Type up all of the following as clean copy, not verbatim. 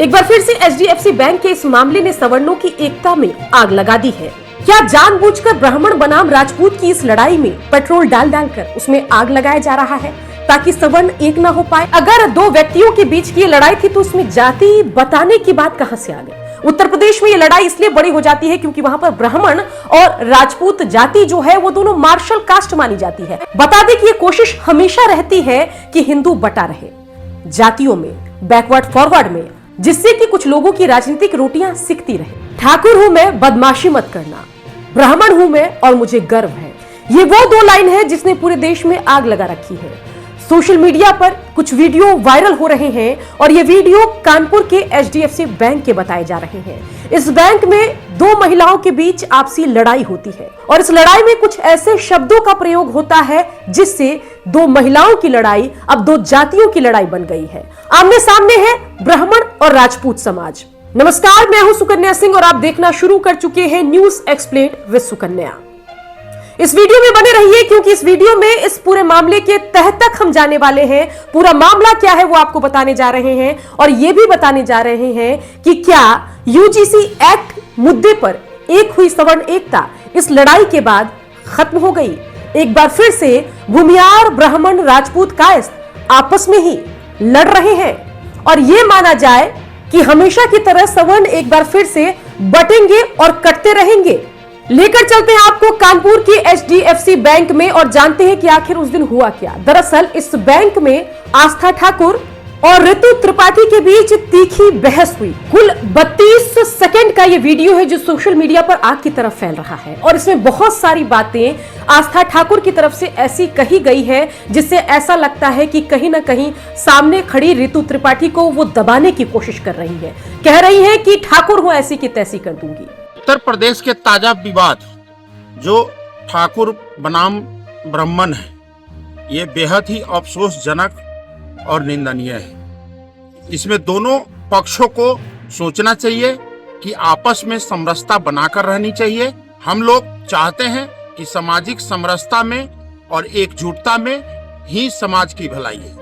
एक बार फिर से एचडीएफसी बैंक के इस मामले ने सवर्णों की एकता में आग लगा दी है। क्या जानबूझकर ब्राह्मण बनाम राजपूत की इस लड़ाई में पेट्रोल डाल डालकर उसमें आग लगाया जा रहा है ताकि सवर्ण एक न हो पाए? अगर दो व्यक्तियों के बीच की ये लड़ाई थी तो उसमें जाति बताने की बात कहां से आ गई? उत्तर प्रदेश में ये लड़ाई इसलिए बड़ी हो जाती है क्योंकि वहां पर ब्राह्मण और राजपूत जाति जो है वो दोनों मार्शल कास्ट मानी जाती है। बता दें कि ये कोशिश हमेशा रहती है कि हिंदू बटा रहे जातियों में, बैकवर्ड फॉरवर्ड में, जिससे कि कुछ लोगों की राजनीतिक रोटियां सिकती रहे। ठाकुर हूं मैं, बदमाशी मत करना, ब्राह्मण हूं मैं और मुझे गर्व है, ये वो दो लाइन है जिसने पूरे देश में आग लगा रखी है। सोशल मीडिया पर कुछ वीडियो वायरल हो रहे हैं और ये वीडियो कानपुर के एचडीएफसी बैंक के बताए जा रहे हैं। इस बैंक में दो महिलाओं के बीच आपसी लड़ाई होती है और इस लड़ाई में कुछ ऐसे शब्दों का प्रयोग होता है जिससे दो महिलाओं की लड़ाई अब दो जातियों की लड़ाई बन गई है। आमने सामने है ब्राह्मण और राजपूत समाज। नमस्कार, मैं हूं सुकन्या सिंह और आप देखना शुरू कर चुके हैं न्यूज एक्सप्लेन विद सुकन्या। इस वीडियो में बने रहिए क्योंकि इस वीडियो में इस पूरे मामले के तह तक हम जाने वाले हैं। पूरा मामला क्या है वो आपको बताने जा रहे हैं और ये भी बताने जा रहे हैं कि क्या यूजीसी एक्ट मुद्दे पर एक हुई सवर्ण एकता इस लड़ाई के बाद खत्म हो गई। एक बार फिर से भूमियार ब्राह्मण राजपूत कायस्थ आपस में ही लड़ रहे हैं और यह माना जाए कि हमेशा की तरह सवर्ण एक बार फिर से बटेंगे और कटते रहेंगे। लेकर चलते हैं आपको कानपुर की एचडीएफसी बैंक में और जानते हैं कि आखिर उस दिन हुआ क्या। दरअसल इस बैंक में आस्था ठाकुर और ऋतु त्रिपाठी के बीच तीखी बहस हुई। कुल 32 सेकंड का ये वीडियो है जो सोशल मीडिया पर आग की तरफ फैल रहा है और इसमें बहुत सारी बातें आस्था ठाकुर की तरफ से ऐसी कही गई है जिससे ऐसा लगता है कि कहीं ना कहीं सामने खड़ी ऋतु त्रिपाठी को वो दबाने की कोशिश कर रही है। कह रही है कि ठाकुर हो ऐसी की तैसी कर दूंगी। उत्तर प्रदेश के ताजा विवाद जो ठाकुर बनाम ब्राह्मण है, ये बेहद ही अफसोसजनक और निंदनीय है। इसमें दोनों पक्षों को सोचना चाहिए कि आपस में समरसता बनाकर रहनी चाहिए। हम लोग चाहते हैं कि सामाजिक समरसता में और एकजुटता में ही समाज की भलाई है।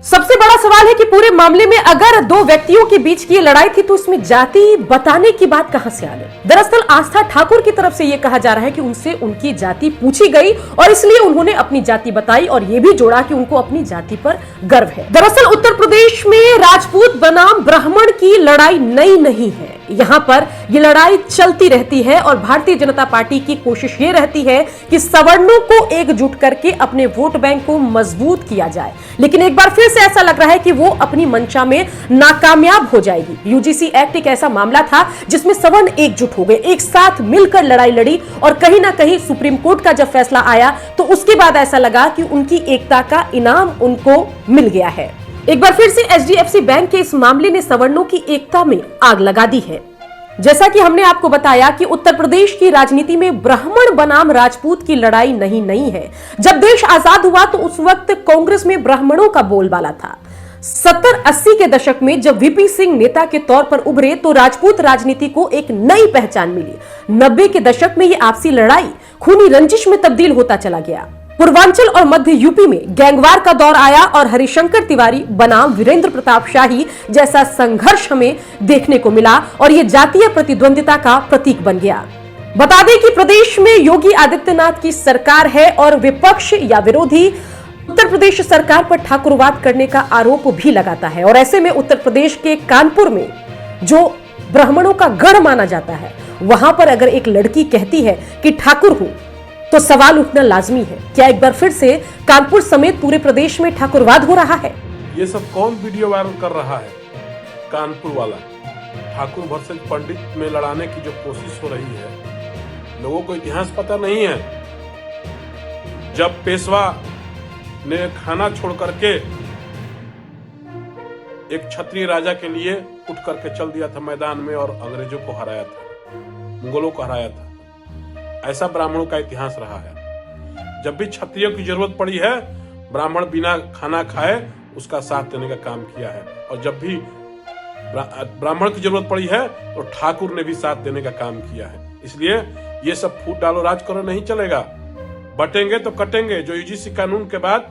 सबसे बड़ा सवाल है कि पूरे मामले में अगर दो व्यक्तियों के बीच की लड़ाई थी तो उसमें जाति बताने की बात कहां से आ गई? दरअसल आस्था ठाकुर की तरफ से यह कहा जा रहा है कि उनसे उनकी जाति पूछी गई और इसलिए उन्होंने अपनी जाति बताई और यह भी जोड़ा कि उनको अपनी जाति पर गर्व है। दरअसल उत्तर प्रदेश में राजपूत बनाम ब्राह्मण की लड़ाई नई नहीं है। यहाँ पर यह लड़ाई चलती रहती है और भारतीय जनता पार्टी की कोशिश ये रहती है कि सवर्णों को एकजुट करके अपने वोट बैंक को मजबूत किया जाए। लेकिन एक बार फिर से ऐसा लग रहा है कि वो अपनी मंशा में नाकामयाब हो जाएगी। यूजीसी एक्ट एक ऐसा मामला था जिसमें सवर्ण एकजुट हो गए, एक साथ मिलकर लड़ाई लड़ी और कहीं ना कहीं सुप्रीम कोर्ट का जब फैसला आया तो उसके बाद ऐसा लगा कि उनकी एकता का इनाम उनको मिल गया है। एक बार फिर से एचडीएफसी बैंक के इस मामले ने सवर्णों की एकता में आग लगा दी है। जैसा कि हमने आपको बताया कि उत्तर प्रदेश की राजनीति में ब्राह्मण बनाम राजपूत की लड़ाई नहीं है। जब देश आजाद हुआ तो उस वक्त कांग्रेस में ब्राह्मणों का बोलबाला था। 70-80 के दशक में जब वीपी सिंह नेता के तौर पर उभरे तो राजपूत राजनीति को एक नई पहचान मिली। 90 के दशक में यह आपसी लड़ाई खूनी रंजिश में तब्दील होता चला गया। पूर्वांचल और मध्य यूपी में गैंगवार का दौर आया और हरिशंकर तिवारी बनाम वीरेंद्र प्रताप शाही जैसा संघर्ष हमें देखने को मिला और यह जातीय प्रतिद्वंदिता का प्रतीक बन गया। बता दें कि प्रदेश में योगी आदित्यनाथ की सरकार है और विपक्ष या विरोधी उत्तर प्रदेश सरकार पर ठाकुरवाद करने का आरोप भी लगाता है और ऐसे में उत्तर प्रदेश के कानपुर में जो ब्राह्मणों का गढ़ माना जाता है वहां पर अगर एक लड़की कहती है कि ठाकुर हूं तो सवाल उठना लाजमी है। क्या एक बार फिर से कानपुर समेत पूरे प्रदेश में ठाकुरवाद हो रहा है? ये सब कौन वीडियो वायरल कर रहा है? कानपुर वाला ठाकुर वर्सेस पंडित में लड़ाने की जो कोशिश हो रही है। लोगों को इतिहास पता नहीं है। जब पेशवा ने खाना छोड़ करके एक क्षत्रिय राजा के लिए उठ करके चल दिया था मैदान में और अंग्रेजों को हराया था, मुगलों को हराया था, ऐसा ब्राह्मणों का इतिहास रहा है। जब भी क्षत्रियों की जरूरत पड़ी है, ब्राह्मण बिना खाना खाए उसका साथ देने का काम किया है और जब भी ब्राह्मण की जरूरत पड़ी है तो ठाकुर ने भी साथ देने का काम किया है। इसलिए ये सब फूट डालो राज करो नहीं चलेगा। बटेंगे तो कटेंगे। जो यूजीसी कानून के बाद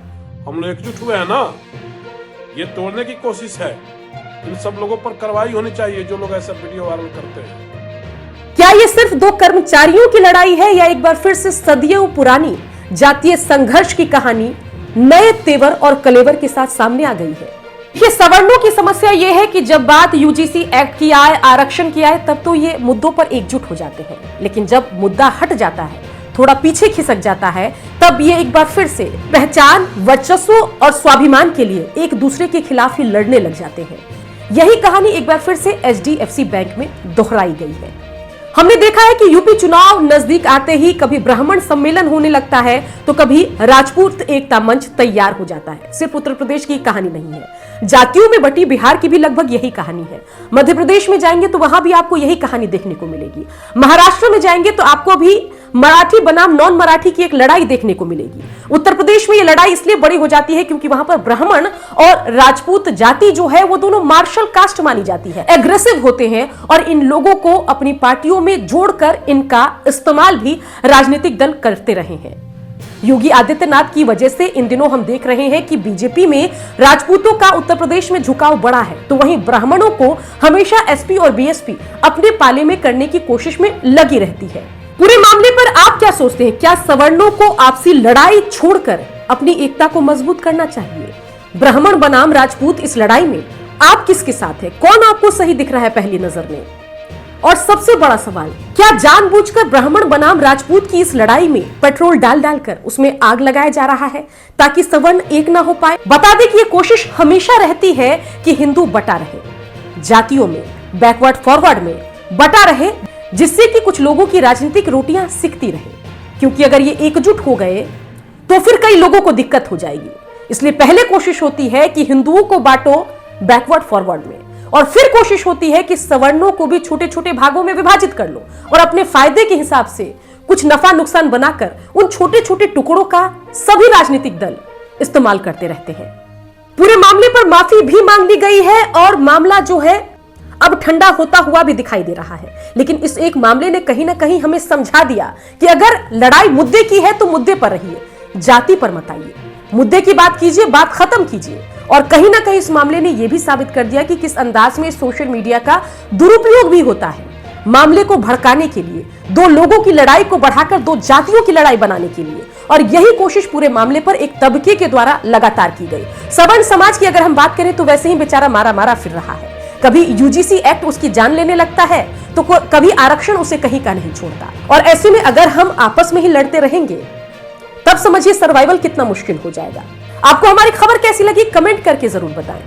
हम लोग एकजुट हुए हैं ना, ये तोड़ने की कोशिश है। इन सब लोगों पर कार्रवाई होनी चाहिए जो लोग ऐसा वीडियो वायरल करते हैं। क्या ये सिर्फ दो कर्मचारियों की लड़ाई है या एक बार फिर से सदियों पुरानी जातीय संघर्ष की कहानी नए तेवर और कलेवर के साथ सामने आ गई है? ये सवर्णों की समस्या ये है कि जब बात यूजीसी एक्ट की आए, आरक्षण की आए, तब तो ये मुद्दों पर एकजुट हो जाते हैं, लेकिन जब मुद्दा हट जाता है, थोड़ा पीछे खिसक जाता है, तब ये एक बार फिर से पहचान, वर्चस्व और स्वाभिमान के लिए एक दूसरे के खिलाफ ही लड़ने लग जाते हैं। यही कहानी एक बार फिर से एचडीएफसी बैंक में दोहराई गई है। हमने देखा है कि यूपी चुनाव नजदीक आते ही कभी ब्राह्मण सम्मेलन होने लगता है तो कभी राजपूत एकता मंच तैयार हो जाता है। सिर्फ उत्तर प्रदेश की कहानी नहीं है, जातियों में बटी बिहार की भी लगभग यही कहानी है। मध्य प्रदेश में जाएंगे तो वहां भी आपको यही कहानी देखने को मिलेगी। महाराष्ट्र में जाएंगे तो आपको भी मराठी बनाम नॉन मराठी की एक लड़ाई देखने को मिलेगी। उत्तर प्रदेश में ये लड़ाई इसलिए बड़ी हो जाती है क्योंकि वहां पर ब्राह्मण और राजपूत जाति जो है वो दोनों मार्शल कास्ट मानी जाती है, एग्रेसिव होते हैं और इन लोगों को अपनी पार्टियों में जोड़कर इनका इस्तेमाल भी राजनीतिक दल करते रहे हैं। योगी आदित्यनाथ की वजह से इन दिनों हम देख रहे हैं कि बीजेपी में राजपूतों का उत्तर प्रदेश में झुकाव बड़ा है, तो वहीं ब्राह्मणों को हमेशा एसपी और बीएसपी अपने पाले में करने की कोशिश में लगी रहती है। पूरे मामले पर आप क्या सोचते हैं? क्या सवर्णों को आपसी लड़ाई छोड़कर अपनी एकता को मजबूत करना चाहिए? ब्राह्मण बनाम राजपूत इस लड़ाई में आप किसके साथ हैं? कौन आपको सही दिख रहा है पहली नजर में? और सबसे बड़ा सवाल, क्या जानबूझकर ब्राह्मण बनाम राजपूत की इस लड़ाई में पेट्रोल डाल डालकर उसमें आग लगाया जा रहा है ताकि सवर्ण एक ना हो पाए? बता दें कि ये कोशिश हमेशा रहती है कि हिंदू बटा रहे, जातियों में बैकवर्ड फॉरवर्ड में बटा रहे, जिससे कि कुछ लोगों की राजनीतिक रोटियां सिकती रहे, क्योंकि अगर ये एकजुट हो गए तो फिर कई लोगों को दिक्कत हो जाएगी। इसलिए पहले कोशिश होती है कि हिंदुओं को बांटो बैकवर्ड फॉरवर्ड में, और फिर कोशिश होती है कि सवर्णों को भी छोटे छोटे भागों में विभाजित कर लो और अपने फायदे के हिसाब से कुछ नफा नुकसान बनाकर उन छोटे छोटे टुकड़ों का सभी राजनीतिक दल इस्तेमाल करते रहते हैं। पूरे मामले पर माफी भी मांग ली गई है और मामला जो है अब ठंडा होता हुआ भी दिखाई दे रहा है, लेकिन इस एक मामले ने कहीं ना कहीं हमें समझा दिया कि अगर लड़ाई मुद्दे की है तो मुद्दे पर रहिए, जाति पर मत आइए। मुद्दे की बात कीजिए, बात खत्म कीजिए। और कहीं ना कहीं इस मामले ने यह भी साबित कर दिया कि किस अंदाज में सोशल मीडिया का दुरुपयोग भी होता है मामले को भड़काने के लिए, दो लोगों की लड़ाई को बढ़ाकर दो जातियों की लड़ाई बनाने के लिए। और यही कोशिश पूरे मामले पर एक तबके के द्वारा लगातार की गई। सवर्ण समाज की अगर हम बात करें तो वैसे ही बेचारा मारा मारा फिर रहा है। कभी यूजीसी एक्ट उसकी जान लेने लगता है तो कभी आरक्षण उसे कहीं का नहीं छोड़ता। और ऐसे में अगर हम आपस में ही लड़ते रहेंगे तब समझिए सर्वाइवल कितना मुश्किल हो जाएगा। आपको हमारी खबर कैसी लगी कमेंट करके जरूर बताएं।